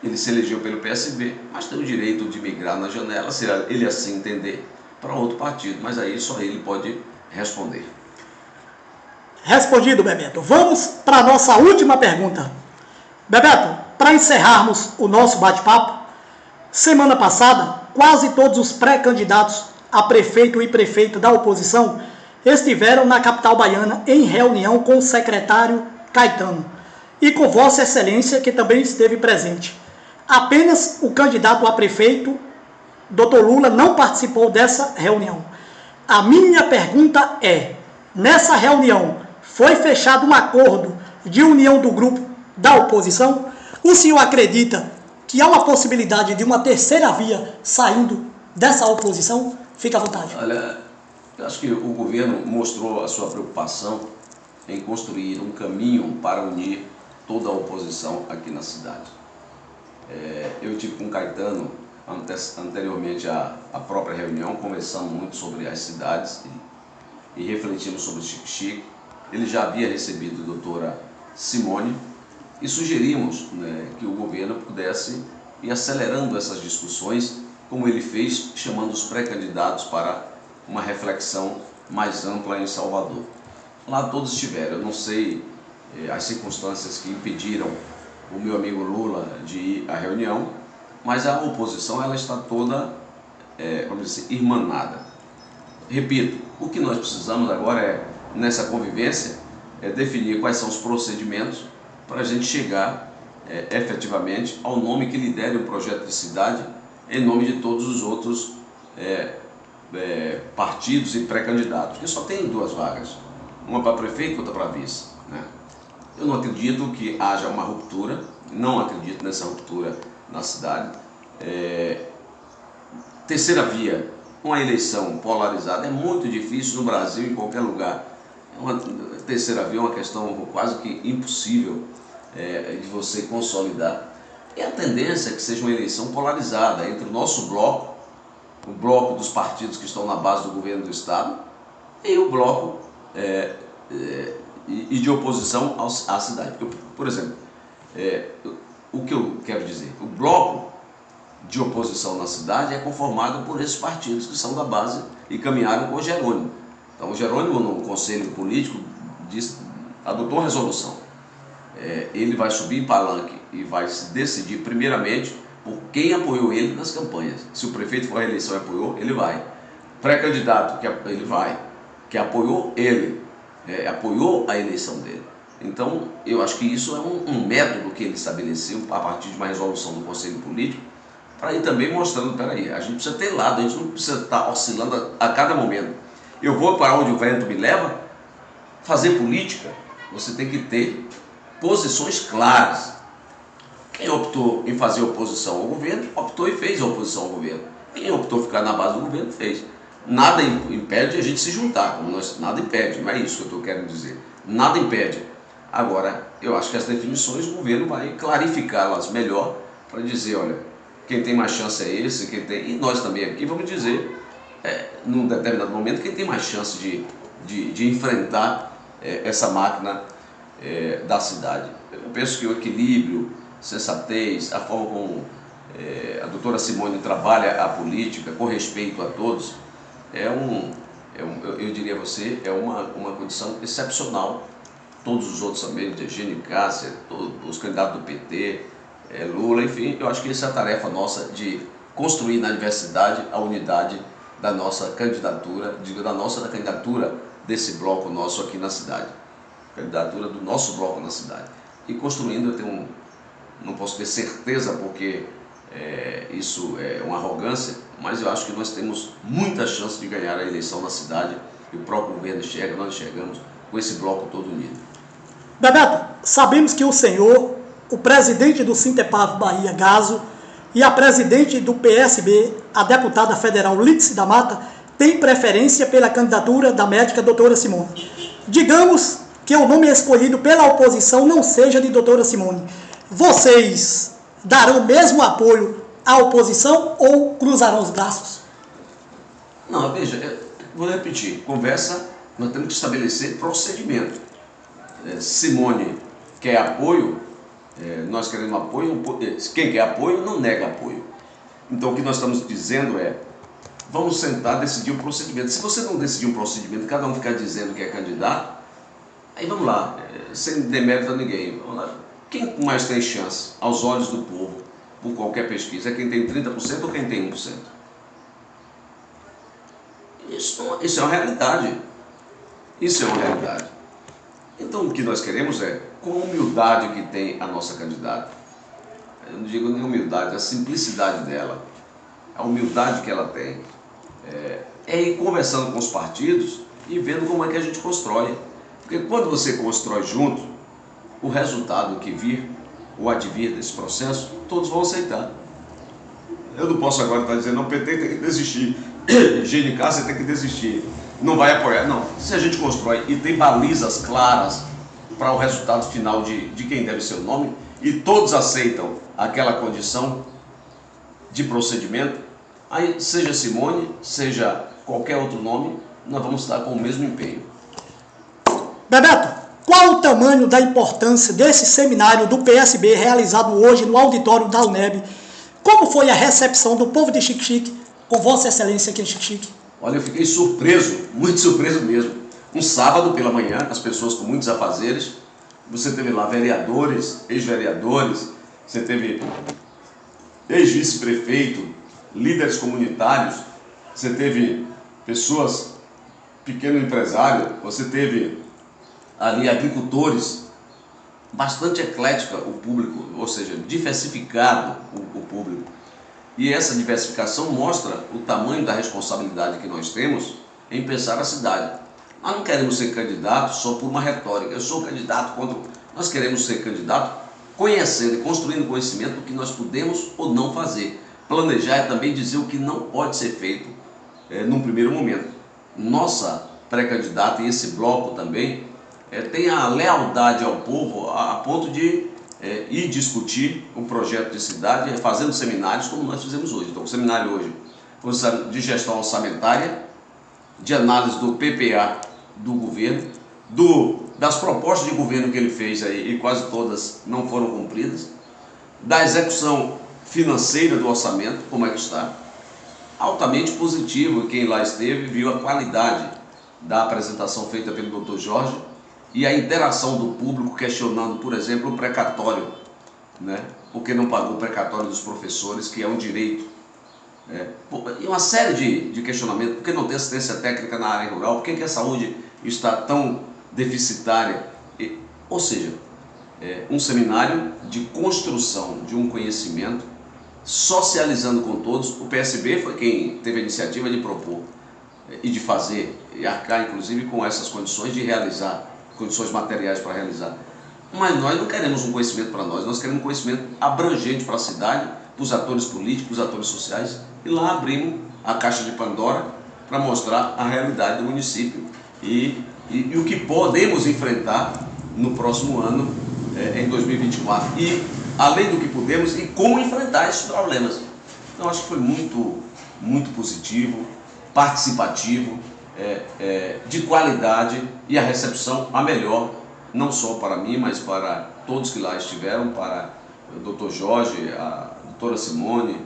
Speaker 3: ele se elegeu pelo PSB, mas tem o direito de migrar na janela, se ele assim entender. para outro partido, mas aí só ele pode responder.
Speaker 2: Respondido, Bebeto. Vamos para a nossa última pergunta. Bebeto, para encerrarmos o nosso bate-papo, semana passada, quase todos os pré-candidatos a prefeito e prefeita da oposição estiveram na capital baiana em reunião com o secretário Caetano e com Vossa Excelência, que também esteve presente. Apenas o candidato a prefeito, Dr. Lula, não participou dessa reunião. A minha pergunta é, nessa reunião foi fechado um acordo de união do grupo da oposição? O senhor acredita que há uma possibilidade de uma terceira via saindo dessa oposição? Fica à vontade.
Speaker 3: Olha, eu acho que o governo mostrou a sua preocupação em construir um caminho para unir toda a oposição aqui na cidade. Eu tive com o Caetano, anteriormente à própria reunião, conversamos muito sobre as cidades e refletimos sobre o Xique-Xique. Ele já havia recebido a doutora Simone e sugerimos, né, que o governo pudesse ir acelerando essas discussões, como ele fez, chamando os pré-candidatos para uma reflexão mais ampla em Salvador. Lá todos estiveram. Eu não sei as circunstâncias que impediram o meu amigo Lula de ir à reunião, mas a oposição ela está toda, vamos dizer, irmanada. Repito, o que nós precisamos agora nessa convivência, definir quais são os procedimentos para a gente chegar efetivamente ao nome que lidere o projeto de cidade em nome de todos os outros partidos e pré-candidatos, porque só tem 2 vagas, uma para prefeito e outra para vice, né? Eu não acredito que haja uma ruptura, não acredito nessa ruptura na cidade. Terceira via, uma eleição polarizada, é muito difícil no Brasil, em qualquer lugar. Uma terceira via é uma questão quase que impossível de você consolidar. E a tendência é que seja uma eleição polarizada entre o nosso bloco, o bloco dos partidos que estão na base do governo do Estado, e o bloco de oposição à cidade. Porque, por exemplo, o que eu quero dizer? O bloco de oposição na cidade é conformado por esses partidos que são da base e caminharam com o Jerônimo. Então, o Jerônimo, no Conselho Político, adotou uma resolução. Ele vai subir em palanque e vai se decidir, primeiramente, por quem apoiou ele nas campanhas. Se o prefeito for à eleição e apoiou, ele vai. Pré-candidato, ele vai. Que apoiou ele, apoiou a eleição dele. Então, eu acho que isso é um método que ele estabeleceu a partir de uma resolução do Conselho Político, para ir também mostrando, peraí, a gente precisa ter lado, a gente não precisa estar oscilando a cada momento. Eu vou para onde o vento me leva. Fazer política, você tem que ter posições claras. Quem optou em fazer oposição ao governo, optou e fez a oposição ao governo. Quem optou ficar na base do governo, fez. Nada impede a gente se juntar, nada impede, não é isso que eu estou querendo dizer. Nada impede. Agora, eu acho que as definições o governo vai clarificá-las melhor para dizer, olha, quem tem mais chance é esse, quem tem... E nós também aqui vamos dizer, num determinado momento, quem tem mais chance de enfrentar essa máquina da cidade. Eu penso que o equilíbrio, sensatez, a forma como a doutora Simone trabalha a política com respeito a todos, eu diria a você, é uma condição excepcional. Todos os outros também, de Eugênio Cássia, os candidatos do PT, Lula, enfim, eu acho que essa é a tarefa nossa de construir na diversidade a unidade da nossa candidatura, da candidatura desse bloco nosso aqui na cidade, candidatura do nosso bloco na cidade. E construindo, não posso ter certeza porque isso é uma arrogância, mas eu acho que nós temos muita chance de ganhar a eleição na cidade e o próprio governo enxerga, nós enxergamos com esse bloco todo unido.
Speaker 2: Bebeto, sabemos que o senhor, o presidente do Sintepav Bahia, Gaso, e a presidente do PSB, a deputada federal Lídice da Mata, tem preferência pela candidatura da médica doutora Simone. Digamos que o nome escolhido pela oposição não seja de doutora Simone. Vocês darão o mesmo apoio à oposição ou cruzarão os braços?
Speaker 3: Não, veja, vou repetir, conversa, nós temos que estabelecer procedimento. Simone quer apoio, nós queremos apoio, quem quer apoio não nega apoio. Então o que nós estamos dizendo vamos sentar, decidir o procedimento. Se você não decidir um procedimento, cada um ficar dizendo que é candidato, aí vamos lá, sem demérito a ninguém. Vamos lá. Quem mais tem chance, aos olhos do povo, por qualquer pesquisa, é quem tem 30% ou quem tem 1%? Isso é uma realidade. Isso é uma realidade. Então o que nós queremos é, com a humildade que tem a nossa candidata, eu não digo nem humildade, a simplicidade dela, a humildade que ela tem, é ir conversando com os partidos e vendo como é que a gente constrói. Porque quando você constrói junto, o resultado que vir, o advir desse processo, todos vão aceitar. Eu não posso agora estar dizendo, não, o PT tem que desistir, GNK você tem que desistir, não vai apoiar. Não, se a gente constrói e tem balizas claras para o resultado final de quem deve ser o nome, e todos aceitam aquela condição de procedimento, aí seja Simone, seja qualquer outro nome, nós vamos estar com o mesmo empenho.
Speaker 2: Bebeto, qual o tamanho da importância desse seminário do PSB realizado hoje no auditório da UNEB? Como foi a recepção do povo de Xique-Xique com Vossa Excelência aqui em Xique-Xique?
Speaker 3: Olha, eu fiquei surpreso, muito surpreso mesmo. Um sábado pela manhã, as pessoas com muitos afazeres, você teve lá vereadores, ex-vereadores, você teve ex-vice-prefeito, líderes comunitários, você teve pessoas, pequeno empresário, você teve ali agricultores, bastante eclética o público, ou seja, diversificado o público. E essa diversificação mostra o tamanho da responsabilidade que nós temos em pensar a cidade. Nós não queremos ser candidatos só por uma retórica, eu sou candidato contra... Nós queremos ser candidato conhecendo e construindo conhecimento do que nós podemos ou não fazer. Planejar é também dizer o que não pode ser feito num primeiro momento. Nossa pré-candidata e esse bloco também tem a lealdade ao povo a ponto de ir discutir o projeto de cidade, fazendo seminários como nós fizemos hoje. Então, o seminário hoje foi de gestão orçamentária, de análise do PPA do governo, das propostas de governo que ele fez aí, e quase todas não foram cumpridas, da execução financeira do orçamento, como é que está, altamente positivo. Quem lá esteve viu a qualidade da apresentação feita pelo Dr. Jorge e a interação do público questionando, por exemplo, o precatório, né? Por que não pagou o precatório dos professores, que é um direito, e uma série de questionamentos. Por que não tem assistência técnica na área rural? Por que a saúde está tão deficitária? Ou seja, um seminário de construção de um conhecimento, socializando com todos. O PSB foi quem teve a iniciativa de propor e de fazer, e arcar inclusive com essas condições de realizar, condições materiais para realizar. Mas nós não queremos um conhecimento para nós queremos um conhecimento abrangente para a cidade, para os atores políticos, os atores sociais, e lá abrimos a caixa de Pandora para mostrar a realidade do município e o que podemos enfrentar no próximo ano, em 2024, e além do que podemos e como enfrentar esses problemas. Então acho que foi muito positivo, participativo, de qualidade, e a recepção a melhor, não só para mim, mas para todos que lá estiveram, para o Dr. Jorge, a doutora Simone,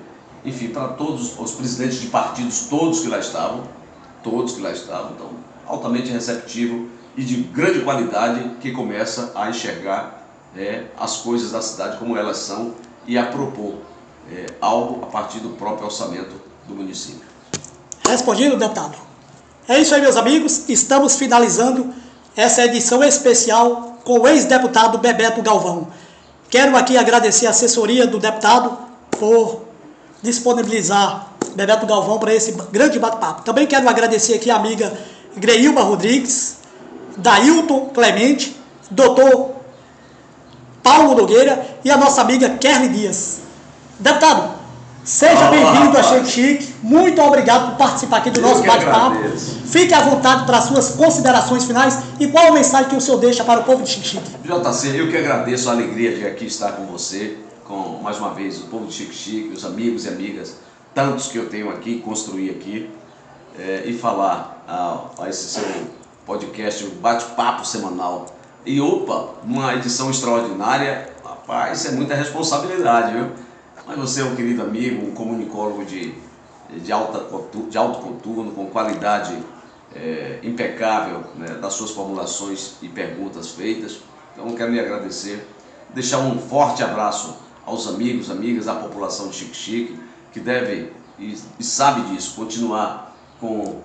Speaker 3: enfim, para todos os presidentes de partidos, todos que lá estavam, então altamente receptivo e de grande qualidade, que começa a enxergar as coisas da cidade como elas são e a propor algo a partir do próprio orçamento do município.
Speaker 2: Respondido, deputado. É isso aí, meus amigos, estamos finalizando essa edição especial com o ex-deputado Bebeto Galvão. Quero aqui agradecer a assessoria do deputado por disponibilizar Bebeto Galvão para esse grande bate-papo. Também quero agradecer aqui a amiga Greilma Rodrigues, Dailton Clemente, doutor Paulo Nogueira e a nossa amiga Kerly Dias. Deputado, seja bem-vindo a Xique-Xique. Muito obrigado por participar aqui do nosso bate-papo. Fique à vontade para as suas considerações finais e qual a mensagem que o senhor deixa para o povo de Xique-Xique.
Speaker 3: JC, eu que agradeço a alegria de aqui estar com você, com mais uma vez o povo de Xique-Xique, os amigos e amigas, tantos que eu tenho aqui, construí aqui, e falar a esse seu podcast, o bate-papo semanal. E opa, uma edição extraordinária, rapaz, isso é muita responsabilidade, viu? Mas você é um querido amigo, um comunicólogo de de alto contorno, com qualidade impecável, né, das suas formulações e perguntas feitas. Então eu quero lhe agradecer, deixar um forte abraço aos amigos, amigas, à população de Xique-Xique, que deve e sabe disso, continuar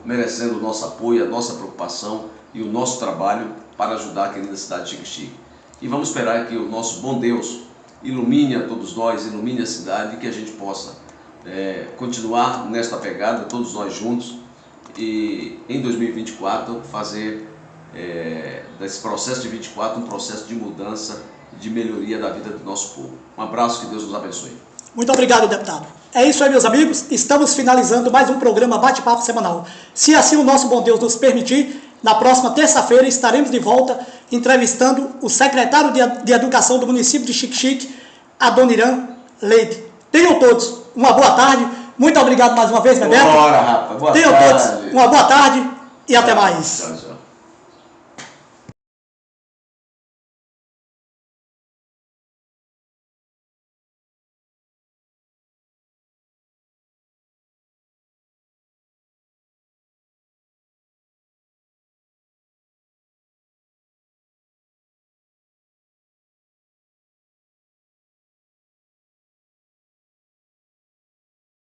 Speaker 3: merecendo o nosso apoio, a nossa preocupação e o nosso trabalho para ajudar a querida cidade de Xique-Xique. E vamos esperar que o nosso bom Deus ilumine a todos nós, ilumine a cidade, e que a gente possa continuar nesta pegada, todos nós juntos, e em 2024 fazer desse processo de 24 um processo de mudança, de melhoria da vida do nosso povo. Um abraço, que Deus nos abençoe.
Speaker 2: Muito obrigado, deputado. É isso aí, meus amigos. Estamos finalizando mais um programa Bate-Papo Semanal. Se assim o nosso bom Deus nos permitir, na próxima terça-feira estaremos de volta entrevistando o secretário de Educação do município de Xique-Xique, Adoniran Leite. Tenham todos uma boa tarde. Muito obrigado mais uma vez, Bebeto.
Speaker 3: Bora, rapaz. Boa tarde.
Speaker 2: Tenham todos uma boa tarde e até mais.
Speaker 3: Tchau, tchau.